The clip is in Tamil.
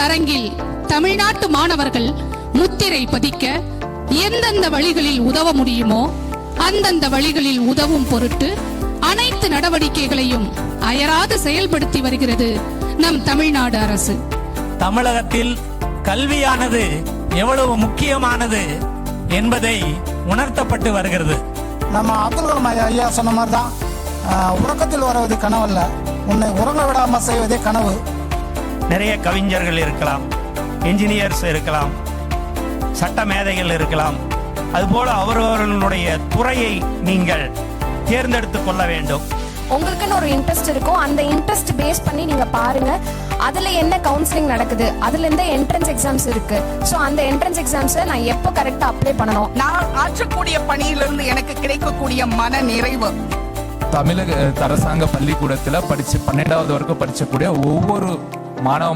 அரங்கில் தமிழ்நாட்டு மாணவர்கள் முத்திரை பதிக்க எந்தெந்த வழிகளில் உதவ முடியுமோ அந்தந்த வழிகளில் உதவும் பொருட்டு அனைத்து நடவடிக்கைகளையும் அயராது செயல்படுத்தி வருகிறது நம் தமிழ்நாடு அரசு. தமிழகத்தில் கல்வியானது எவ்வளவு முக்கியமானது என்பதை உணர்த்தப்பட்டு வருகிறது. நம்ம அப்துல் கலாம் ஐயா சொன்ன மாதிரி தான், உறக்கத்தில் வருவது கனவல்ல, உன்னை உறங்க விடாம செய்வதே கனவு. நிறைய கவிஞர்கள் இருக்கலாம், என்ஜினியர்ஸ் இருக்கலாம், சட்ட மேதைகள் இருக்கலாம். அதுபோல அவரவர்களுடைய துறையை நீங்கள் தேர்ந்தெடுத்துக் கொள்ள வேண்டும். உங்களுக்குன்னு ஒரு இன்ட்ரெஸ்ட் இருக்கும், அந்த இன்ட்ரெஸ்ட் பேஸ் பண்ணி நீங்க பாருங்க அதுல என்ன கவுன்சிலிங் நடக்குது, அதுல எந்த என்ட்ரன்ஸ் எக்ஸாம்ஸ் இருக்கு. சோ அந்த என்ட்ரன்ஸ் எக்ஸாம்ஸ் நான் எப்போ கரெக்டா அப்ளை பண்ணணும், நான் ஆற்றக்கூடிய பணியிலிருந்து எனக்கு கிடைக்கக்கூடிய மன நிறைவு. தமிழக அரசாங்க பள்ளிக்கூடத்துல படிச்சு 12வது வரைக்கும் படிச்சக்கூடிய ஒவ்வொரு மாணவ